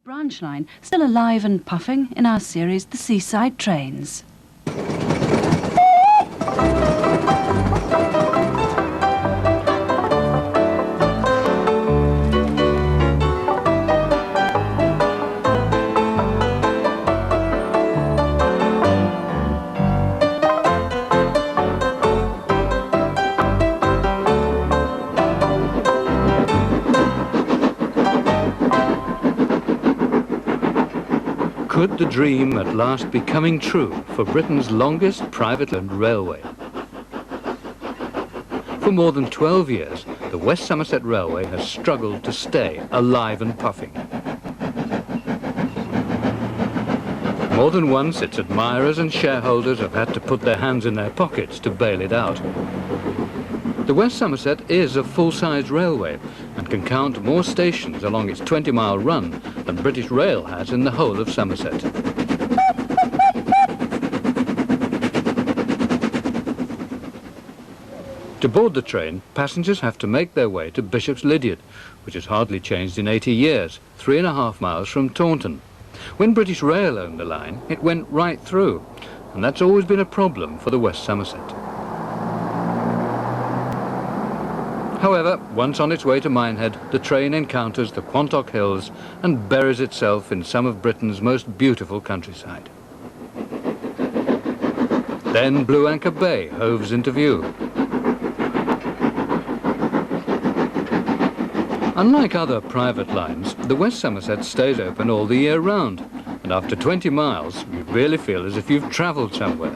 Branch line still alive and puffing in our series The Seaside Trains. Could the dream at last be coming true for Britain's longest private owned railway? For more than 12 years, the West Somerset Railway has struggled to stay alive and puffing. More than once, its admirers and shareholders have had to put their hands in their pockets to bail it out. The West Somerset is a full-sized railway and can count more stations along its 20-mile run than British Rail has in the whole of Somerset. To board the train, passengers have to make their way to Bishop's Lydeard, which has hardly changed in 80 years, 3.5 miles from Taunton. When British Rail owned the line, it went right through, and that's always been a problem for the West Somerset. However, once on its way to Minehead, the train encounters the Quantock Hills and buries itself in some of Britain's most beautiful countryside. Then Blue Anchor Bay hoves into view. Unlike other private lines, the West Somerset stays open all the year round, and after 20 miles, you really feel as if you've travelled somewhere.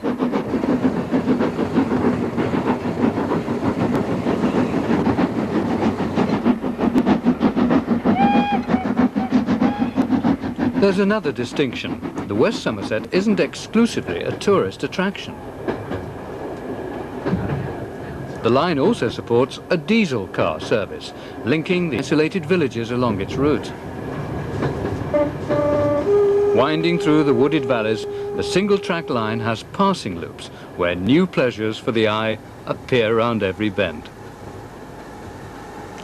There's another distinction. The West Somerset isn't exclusively a tourist attraction. The line also supports a diesel car service, linking the isolated villages along its route. Winding through the wooded valleys, the single-track line has passing loops, where new pleasures for the eye appear round every bend.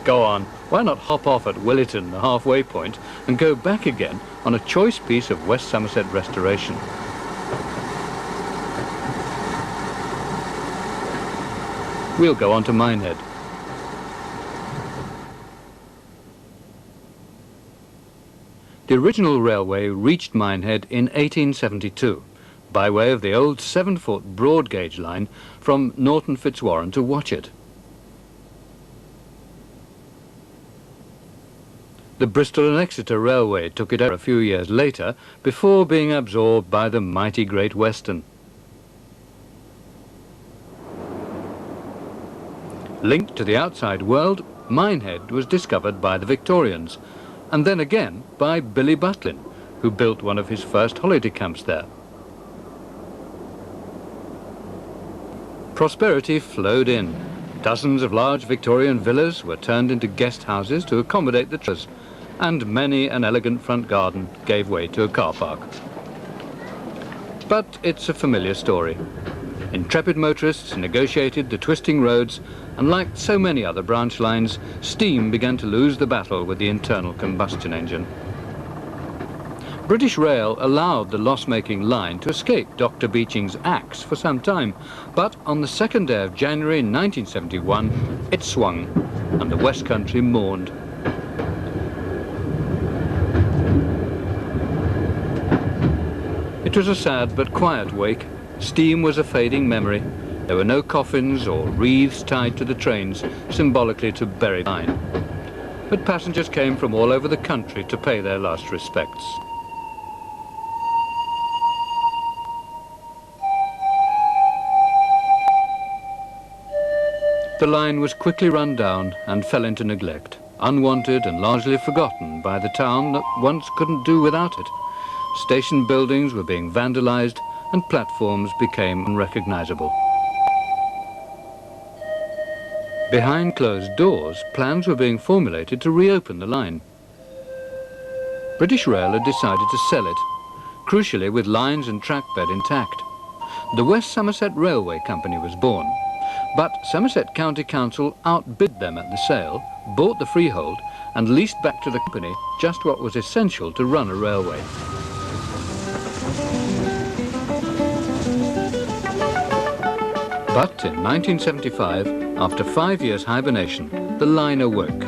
Go on, why not hop off at Williton, the halfway point, and go back again on a choice piece of West Somerset restoration. We'll go on to Minehead. The original railway reached Minehead in 1872 by way of the old 7-foot broad gauge line from Norton Fitzwarren to Watchet. The Bristol and Exeter Railway took it over a few years later before being absorbed by the mighty Great Western. Linked to the outside world, Minehead was discovered by the Victorians, and then again by Billy Butlin, who built one of his first holiday camps there. Prosperity flowed in. Dozens of large Victorian villas were turned into guest houses to accommodate the travellers, and many an elegant front garden gave way to a car park. But it's a familiar story. Intrepid motorists negotiated the twisting roads, and like so many other branch lines, steam began to lose the battle with the internal combustion engine. British Rail allowed the loss-making line to escape Dr. Beeching's axe for some time, but on the 2nd day of January 1971, it swung, and the West Country mourned. It was a sad but quiet wake. Steam was a fading memory. There were no coffins or wreaths tied to the trains, symbolically to bury the line. But passengers came from all over the country to pay their last respects. The line was quickly run down and fell into neglect, unwanted and largely forgotten by the town that once couldn't do without it. Station buildings were being vandalized and platforms became unrecognizable. Behind closed doors, plans were being formulated to reopen the line. British Rail had decided to sell it, crucially with lines and trackbed intact. The West Somerset Railway Company was born, but Somerset County Council outbid them at the sale, bought the freehold, and leased back to the company just what was essential to run a railway. But in 1975, after 5 years hibernation, the line awoke.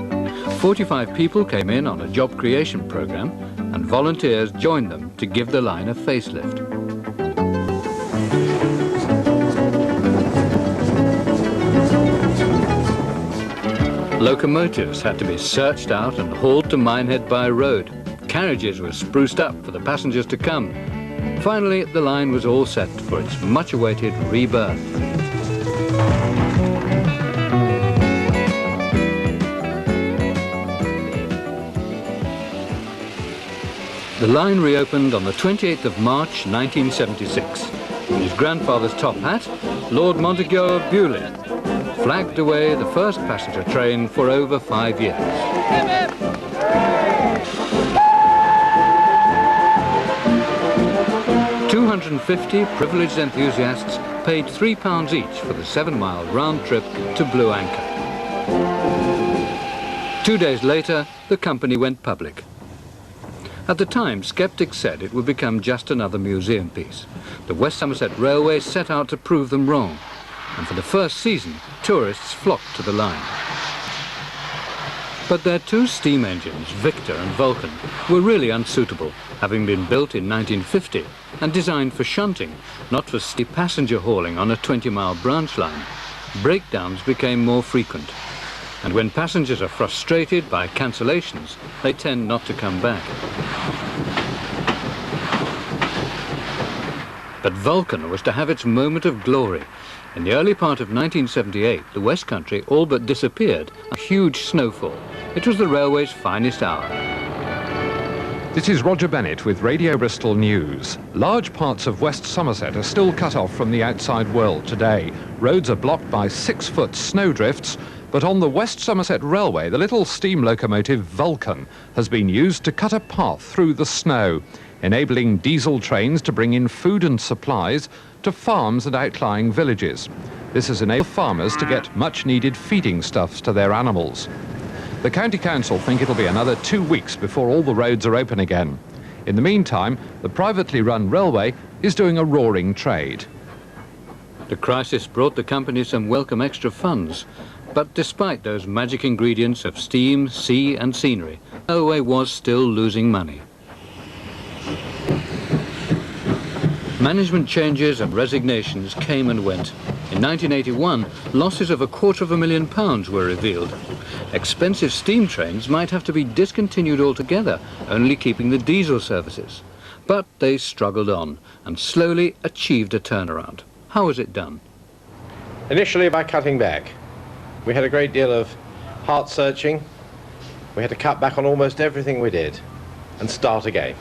45 people came in on a job creation program, and volunteers joined them to give the line a facelift. Locomotives had to be searched out and hauled to Minehead by road. Carriages were spruced up for the passengers to come. Finally, the line was all set for its much-awaited rebirth. The line reopened on the 28th of March 1976. In his grandfather's top hat, Lord Montague of Bewley flagged away the first passenger train for over 5 years. 250 privileged enthusiasts paid £3 each for the 7-mile round trip to Blue Anchor. 2 days later, the company went public. At the time, sceptics said it would become just another museum piece. The West Somerset Railway set out to prove them wrong, and for the first season, tourists flocked to the line. But their two steam engines, Victor and Vulcan, were really unsuitable, having been built in 1950 and designed for shunting, not for steep passenger hauling on a 20-mile branch line. Breakdowns became more frequent, and when passengers are frustrated by cancellations, they tend not to come back. But Vulcan was to have its moment of glory. In the early part of 1978, the West Country all but disappeared, a huge snowfall. It was the railway's finest hour. This is Roger Bennett with Radio Bristol News. Large parts of West Somerset are still cut off from the outside world today. Roads are blocked by 6-foot snowdrifts, but on the West Somerset Railway, the little steam locomotive Vulcan has been used to cut a path through the snow, enabling diesel trains to bring in food and supplies to farms and outlying villages. This has enabled farmers to get much-needed feeding stuffs to their animals. The County Council think it'll be another 2 weeks before all the roads are open again. In the meantime, the privately run railway is doing a roaring trade. The crisis brought the company some welcome extra funds, but despite those magic ingredients of steam, sea and scenery, the railway was still losing money. Management changes and resignations came and went. In 1981, losses of £250,000 were revealed. Expensive steam trains might have to be discontinued altogether, only keeping the diesel services. But they struggled on and slowly achieved a turnaround. How was it done? Initially by cutting back. We had a great deal of heart searching. We had to cut back on almost everything we did and start again.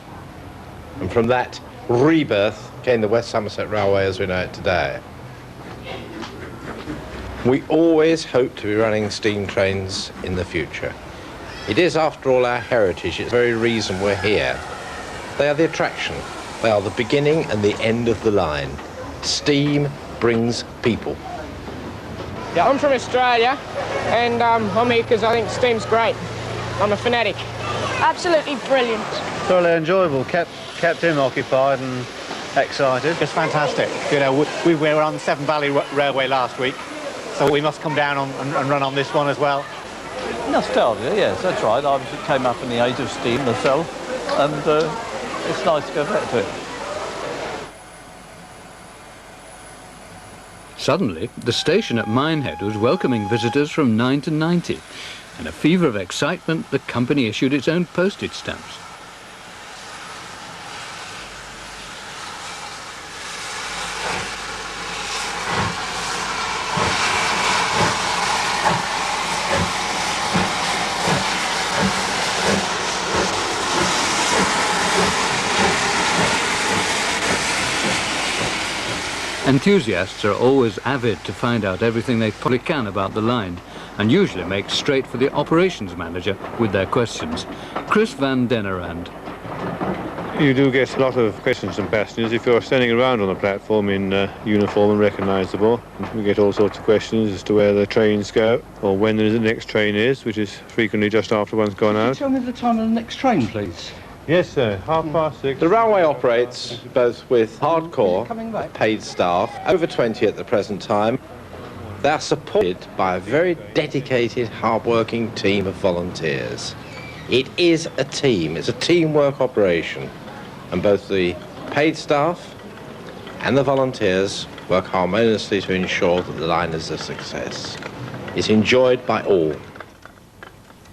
And from that rebirth came the West Somerset Railway as we know it today. We always hope to be running steam trains in the future. It is, after all, our heritage. It's the very reason we're here. They are the attraction. They are the beginning and the end of the line. Steam brings people. Yeah, I'm from Australia, and I'm here because I think steam's great. I'm a fanatic. Absolutely brilliant. Thoroughly enjoyable, kept him occupied and excited. It's fantastic. You know, we were on the Severn Valley Railway last week, so we must come down and run on this one as well. Nostalgia, yes, that's right. I came up in the age of steam myself, and it's nice to go back to it. Suddenly, the station at Minehead was welcoming visitors from 9 to 90. In a fever of excitement, the company issued its own postage stamps. Enthusiasts are always avid to find out everything they possibly can about the line, and usually make straight for the operations manager with their questions, Chris van Dennerand. You do get a lot of questions from passengers if you're standing around on the platform in uniform and recognisable. We get all sorts of questions as to where the trains go or when the next train is, which is frequently just after one's gone out. Tell me the time of the next train, please. Yes, sir. 6:30. The railway operates both with hardcore paid staff, over 20 at the present time. They are supported by a very dedicated, hard-working team of volunteers. It is a team. It's a teamwork operation. And both the paid staff and the volunteers work harmoniously to ensure that the line is a success. It's enjoyed by all.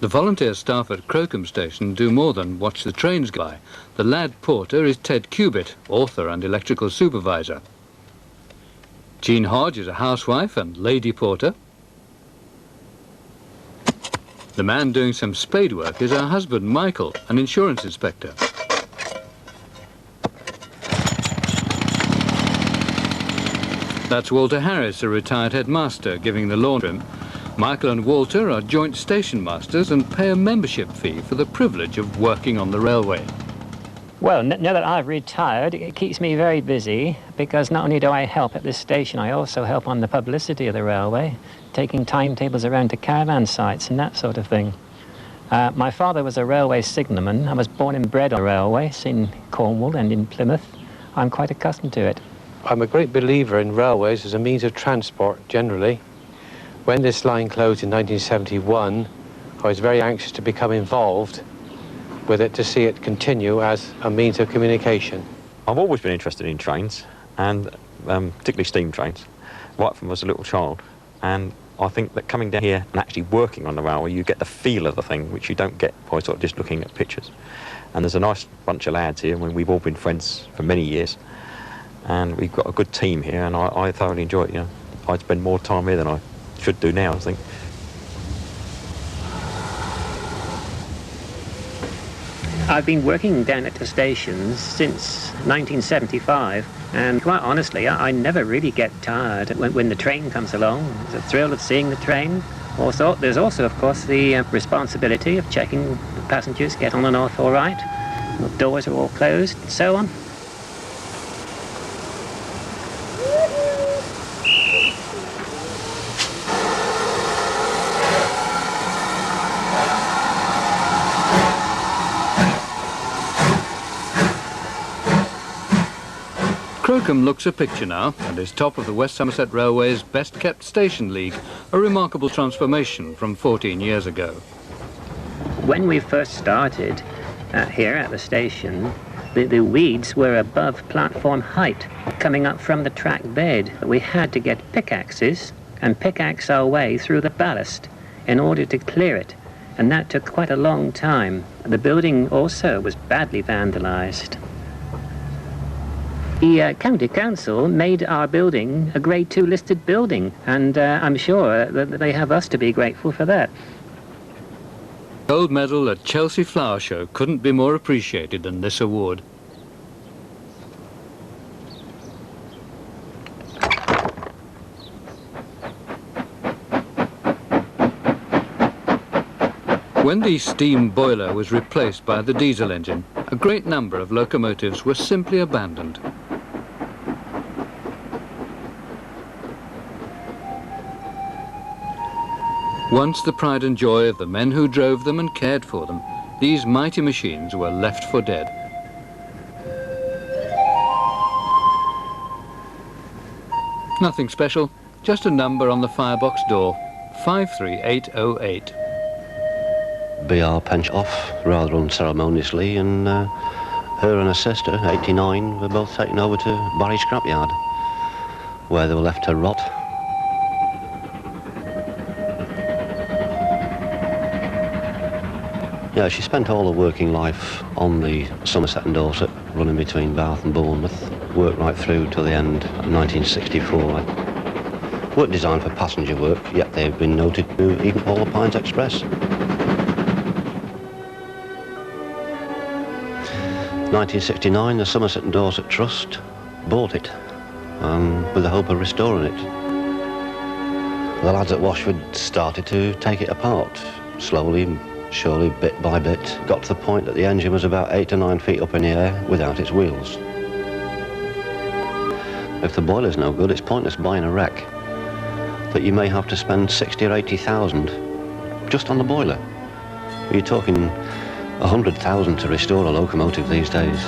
The volunteer staff at Crocombe Station do more than watch the trains go by. The lad porter is Ted Cubitt, author and electrical supervisor. Jean Hodge is a housewife and lady porter. The man doing some spade work is her husband, Michael, an insurance inspector. That's Walter Harris, a retired headmaster, giving the laundry. Michael and Walter are joint station masters and pay a membership fee for the privilege of working on the railway. Well, now that I've retired, it keeps me very busy because not only do I help at this station, I also help on the publicity of the railway, taking timetables around to caravan sites and that sort of thing. My father was a railway signalman. I was born and bred on the railways in Cornwall and in Plymouth. I'm quite accustomed to it. I'm a great believer in railways as a means of transport, generally. When this line closed in 1971, I was very anxious to become involved with it to see it continue as a means of communication. I've always been interested in trains, and particularly steam trains, right from as a little child. And I think that coming down here and actually working on the railway, you get the feel of the thing, which you don't get by sort of just looking at pictures. And there's a nice bunch of lads here. I mean, we've all been friends for many years. And we've got a good team here, and I thoroughly enjoy it. You know, I spend more time here than I should do now, I think. I've been working down at the stations since 1975, and quite honestly, I never really get tired when the train comes along. There's a thrill of seeing the train. Also, there's also, of course, the responsibility of checking the passengers get on and off all right, the doors are all closed, and so on. Crocombe looks a picture now and is top of the West Somerset Railway's Best Kept Station League, a remarkable transformation from 14 years ago. When we first started here at the station, the weeds were above platform height, coming up from the track bed. We had to get pickaxes and pickaxe our way through the ballast in order to clear it, and that took quite a long time. The building also was badly vandalised. The County Council made our building a Grade 2 listed building, and I'm sure that they have us to be grateful for that. Gold medal at Chelsea Flower Show couldn't be more appreciated than this award. When the steam boiler was replaced by the diesel engine, a great number of locomotives were simply abandoned. Once the pride and joy of the men who drove them and cared for them, these mighty machines were left for dead. Nothing special, just a number on the firebox door, 53808. BR pension off rather unceremoniously, and her and her sister, 89, were both taken over to Barry Scrapyard, where they were left to rot. Yeah, she spent all her working life on the Somerset and Dorset, running between Bath and Bournemouth, worked right through to the end of 1964. Weren't designed for passenger work, yet they've been noted to even All the Pines Express. 1969, the Somerset and Dorset Trust bought it, with the hope of restoring it. The lads at Washford started to take it apart, slowly surely, bit by bit, got to the point that the engine was about 8 to 9 feet up in the air without its wheels. If the boiler's no good, it's pointless buying a wreck that you may have to spend 60 or 80,000 just on the boiler. You're talking 100,000 to restore a locomotive these days.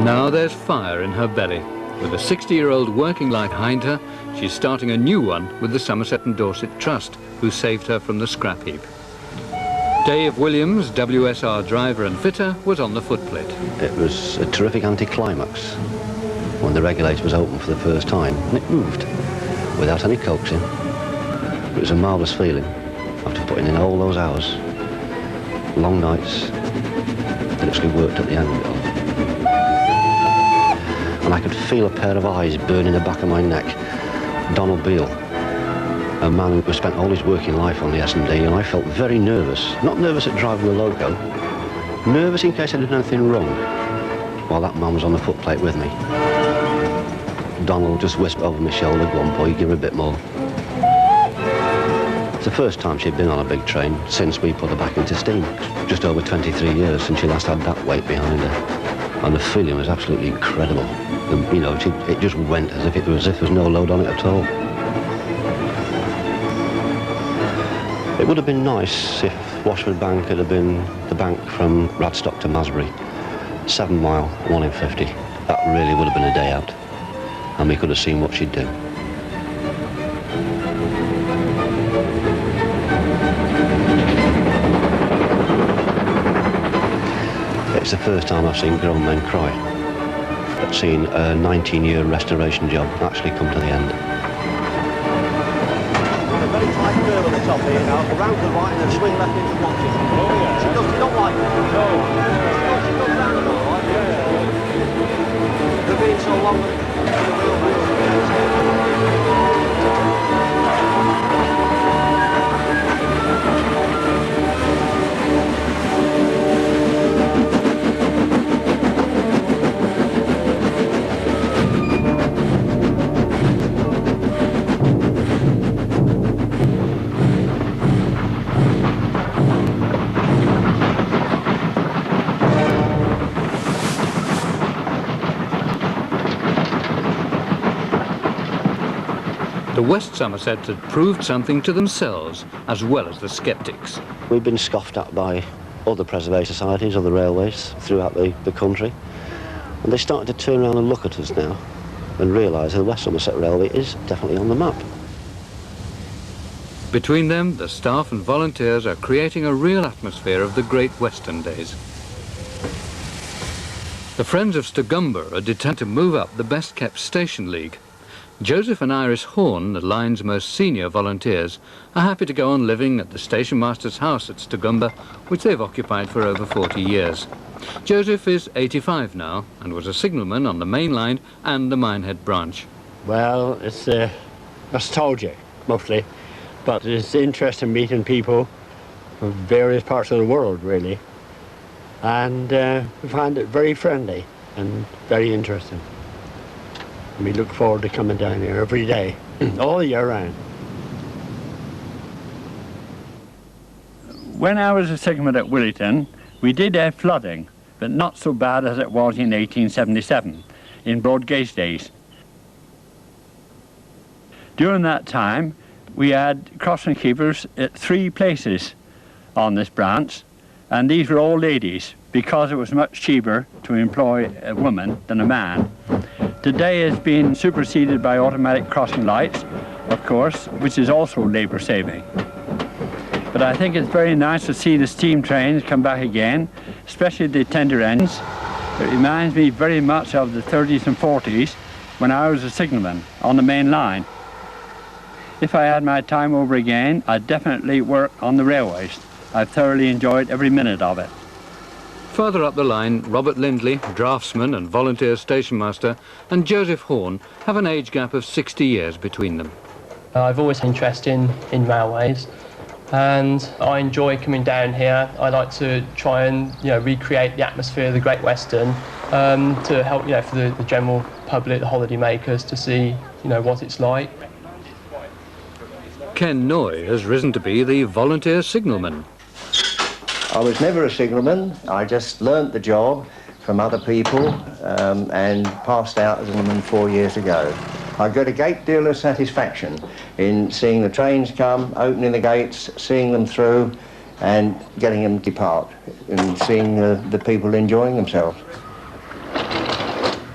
Now there's fire in her belly. With a 60-year-old working life behind her, she's starting a new one with the Somerset and Dorset Trust, who saved her from the scrap heap. Dave Williams, WSR driver and fitter, was on the footplate. It was a terrific anticlimax when the regulator was opened for the first time, and it moved without any coaxing. It was a marvellous feeling after putting in all those hours, long nights, that actually worked at the end of it all. And I could feel a pair of eyes burning the back of my neck. Donald Beale, a man who spent all his working life on the S&D, and I felt very nervous. Not nervous at driving the loco, nervous in case I did anything wrong, while that man was on the footplate with me. Donald just whispered over my shoulder, "Go on, boy, give her a bit more." It's the first time she'd been on a big train since we put her back into steam. Just over 23 years since she last had that weight behind her. And the feeling was absolutely incredible. And, you know, it just went as if there was no load on it at all. It would have been nice if Washford Bank had been the bank from Radstock to Masbury. 7 mile, 1 in 50. That really would have been a day out. And we could have seen what she'd do. It's the first time I've seen grown men cry. I've seen a 19-year restoration job actually come to the end. A very tight curve at the top here now, around the right and then swing left into watches. Oh yeah. She don't like it. No. She goes down and all right. Yeah. They're being so long that the wheel The West Somerset had proved something to themselves as well as the sceptics. We've been scoffed at by other preservation societies, other railways throughout the country, and they started to turn around and look at us now and realise that the West Somerset Railway is definitely on the map. Between them, the staff and volunteers are creating a real atmosphere of the Great Western days. The Friends of Stogumber are determined to move up the best-kept station league. Joseph and Iris Horn, the line's most senior volunteers, are happy to go on living at the station master's house at Stogumber, which they've occupied for over 40 years. Joseph is 85 now and was a signalman on the main line and the Minehead branch. Well, it's nostalgic, mostly, but it's interesting meeting people from various parts of the world, really. And we find it very friendly and very interesting. We look forward to coming down here every day, all year round. When I was a signalman at Willington, we did have flooding, but not so bad as it was in 1877, in broad gauge days. During that time, we had crossing keepers at 3 places on this branch, and these were all ladies, because it was much cheaper to employ a woman than a man. Today has been superseded by automatic crossing lights, of course, which is also labour saving. But I think it's very nice to see the steam trains come back again, especially the tender ends. It reminds me very much of the 30s and 40s when I was a signalman on the main line. If I had my time over again, I'd definitely work on the railways. I've thoroughly enjoyed every minute of it. Further up the line, Robert Lindley, draftsman and volunteer station master, and Joseph Horn have an age gap of 60 years between them. I've always had interest in railways, and I enjoy coming down here. I like to try and recreate the atmosphere of the Great Western to help for the general public, the holiday makers, to see what it's like. Ken Noy has risen to be the volunteer signalman. I was never a signalman. I just learnt the job from other people and passed out as a signalman 4 years ago. I got a great deal of satisfaction in seeing the trains come, opening the gates, seeing them through and getting them depart and seeing the people enjoying themselves.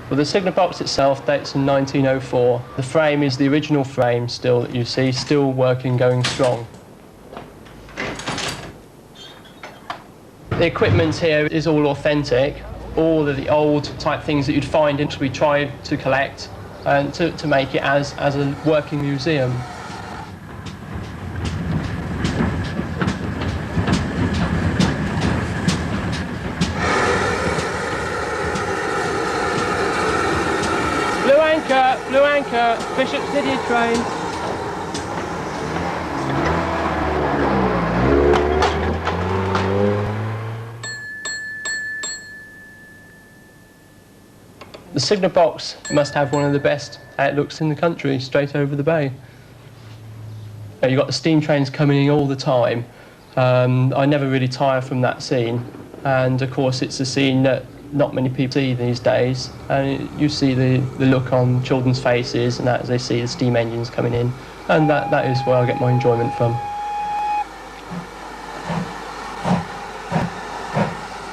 Well, the signal box itself dates from 1904. The frame is the original frame still that you see, still working, going strong. The equipment here is all authentic. All of the old type things that you'd find, we tried to collect and to make it as a working museum. Blue Anchor, Bishop's Lydia train. The signal box must have one of the best outlooks in the country, straight over the bay. You've got the steam trains coming in all the time. I never really tire from that scene, and of course it's a scene that not many people see these days, and you see the look on children's faces and that as they see the steam engines coming in, and that is where I get my enjoyment from.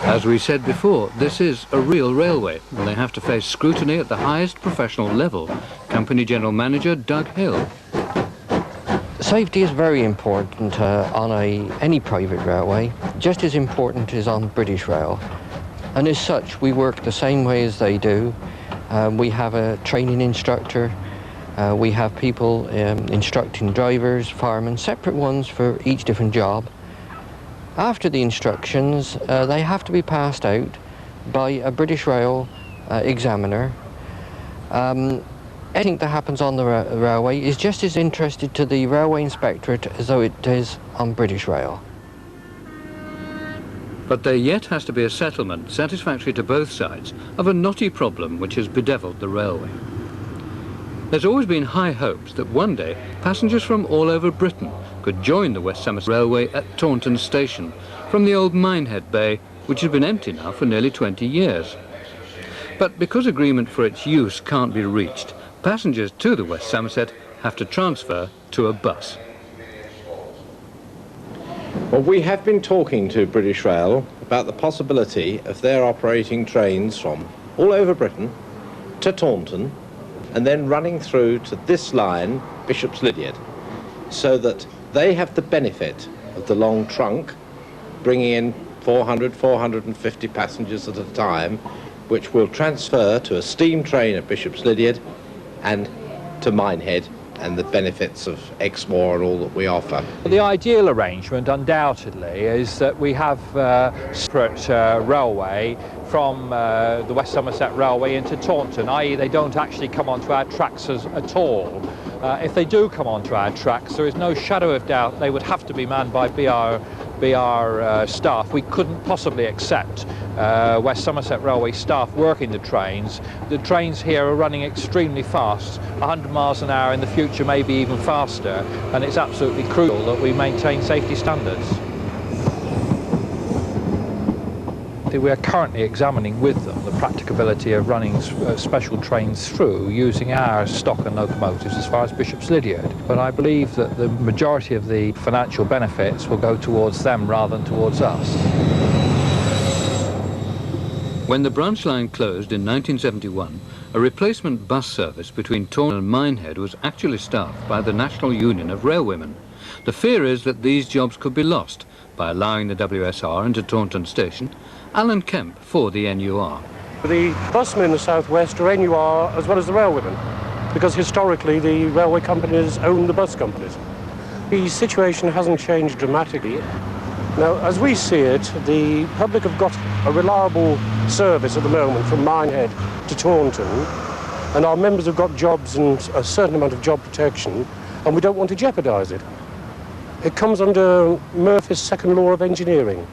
As we said before, this is a real railway, and they have to face scrutiny at the highest professional level. Company General Manager Doug Hill. Safety is very important on any private railway, just as important as on British Rail. And as such, we work the same way as they do. We have a training instructor, we have people instructing drivers, firemen, separate ones for each different job. After the instructions, they have to be passed out by a British Rail examiner. Anything that happens on the railway is just as interested to the Railway Inspectorate as though it is on British Rail. But there yet has to be a settlement satisfactory to both sides of a knotty problem which has bedeviled the railway. There's always been high hopes that one day passengers from all over Britain could join the West Somerset Railway at Taunton Station from the old Minehead Bay, which has been empty now for nearly 20 years. But because agreement for its use can't be reached, passengers to the West Somerset have to transfer to a bus. Well, we have been talking to British Rail about the possibility of their operating trains from all over Britain to Taunton and then running through to this line, Bishop's Lydeard, so that they have the benefit of the long trunk, bringing in 400, 450 passengers at a time, which will transfer to a steam train at Bishop's Lydeard and to Minehead, and the benefits of Exmoor and all that we offer. The ideal arrangement, undoubtedly, is that we have separate railway from the West Somerset Railway into Taunton, i.e. they don't actually come onto our tracks at all. If they do come onto our tracks, there is no shadow of doubt they would have to be manned by BR staff. We couldn't possibly accept West Somerset Railway staff working the trains. The trains here are running extremely fast, 100 miles an hour in the future, maybe even faster, and it's absolutely crucial that we maintain safety standards. We are currently examining with them the practicability of running special trains through using our stock and locomotives as far as Bishop's Lydeard. But I believe that the majority of the financial benefits will go towards them rather than towards us. When the branch line closed in 1971, a replacement bus service between Taunton and Minehead was actually staffed by the National Union of Railwaymen. The fear is that these jobs could be lost by allowing the WSR into Taunton Station. Alan Kemp for the NUR. The busmen in the southwest are NUR as well as the railwaymen, because historically the railway companies own the bus companies. The situation hasn't changed dramatically. Now, as we see it, the public have got a reliable service at the moment from Minehead to Taunton, and our members have got jobs and a certain amount of job protection, and we don't want to jeopardise it. It comes under Murphy's second law of engineering,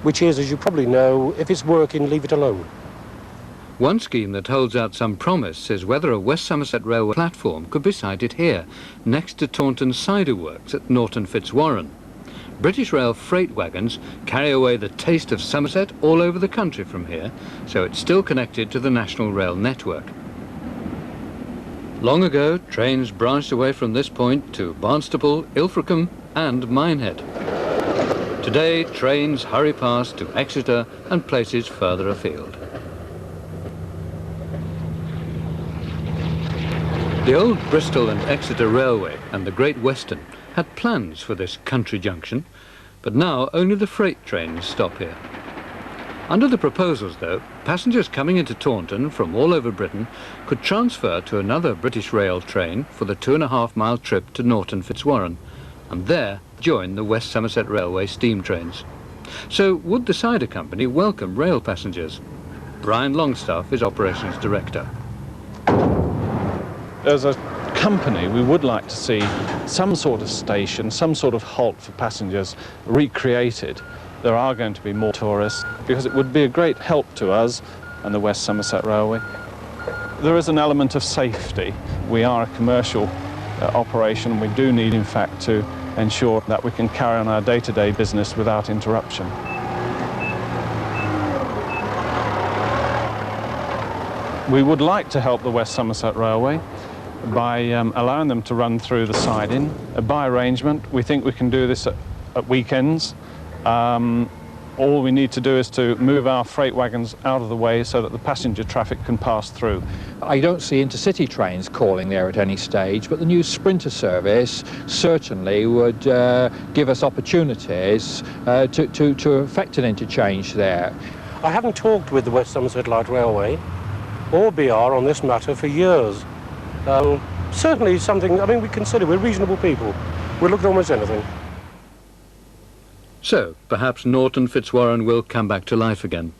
which is, as you probably know, if it's working, leave it alone. One scheme that holds out some promise is whether a West Somerset Railway platform could be sited here, next to Taunton Cider Works at Norton Fitzwarren. British Rail freight wagons carry away the taste of Somerset all over the country from here, so it's still connected to the National Rail network. Long ago, trains branched away from this point to Barnstaple, Ilfracombe and Minehead. Today, trains hurry past to Exeter and places further afield. The old Bristol and Exeter Railway and the Great Western had plans for this country junction, but now only the freight trains stop here. Under the proposals, though, passengers coming into Taunton from all over Britain could transfer to another British Rail train for the 2.5-mile trip to Norton Fitzwarren, and there join the West Somerset Railway steam trains. So would the cider company welcome rail passengers? Brian Longstaff is Operations Director. As a company, we would like to see some sort of station, some sort of halt for passengers recreated. There are going to be more tourists because it would be a great help to us and the West Somerset Railway. There is an element of safety. We are a commercial operation. We do need, in fact, to ensure that we can carry on our day-to-day business without interruption. We would like to help the West Somerset Railway by allowing them to run through the siding. By arrangement, we think we can do this at weekends. All we need to do is to move our freight wagons out of the way so that the passenger traffic can pass through. I don't see intercity trains calling there at any stage, but the new Sprinter service certainly would give us opportunities to effect an interchange there. I haven't talked with the West Somerset Light Railway or BR on this matter for years. Certainly something, I mean, we consider we're reasonable people. We'll look at almost anything. So, perhaps Norton Fitzwarren will come back to life again.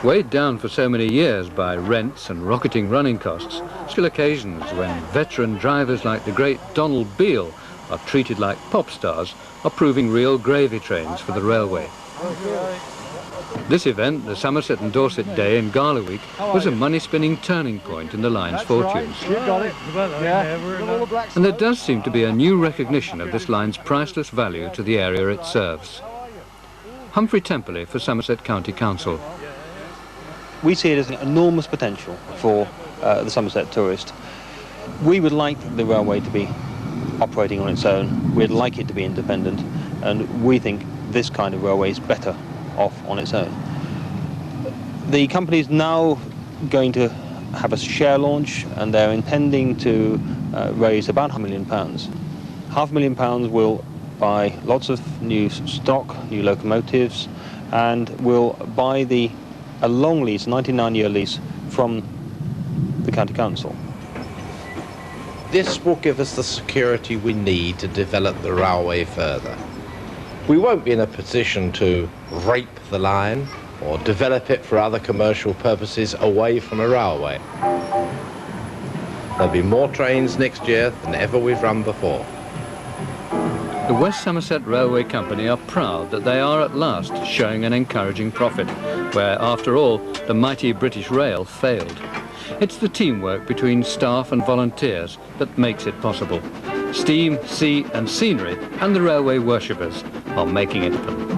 Weighed down for so many years by rents and rocketing running costs, still occasions when veteran drivers like the great Donald Beale are treated like pop stars are proving real gravy trains for the railway. This event, the Somerset and Dorset Day in Gala Week, was a money-spinning turning point in the line's fortunes. And there does seem to be a new recognition of this line's priceless value to the area it serves. Humphrey Temperley for Somerset County Council. We see it as an enormous potential for the Somerset tourist. We would like the railway to be operating on its own. We'd like it to be independent, and we think this kind of railway is better off on its own. The company is now going to have a share launch, and they're intending to raise about £500,000. £500,000 will buy lots of new stock, new locomotives, and will buy a long lease, 99-year lease, from the County Council. This will give us the security we need to develop the railway further. We won't be in a position to rape the line or develop it for other commercial purposes away from a railway. There'll be more trains next year than ever we've run before. The West Somerset Railway Company are proud that they are at last showing an encouraging profit, where, after all, the mighty British Rail failed. It's the teamwork between staff and volunteers that makes it possible. Steam, sea and scenery and the railway worshippers are making it happen.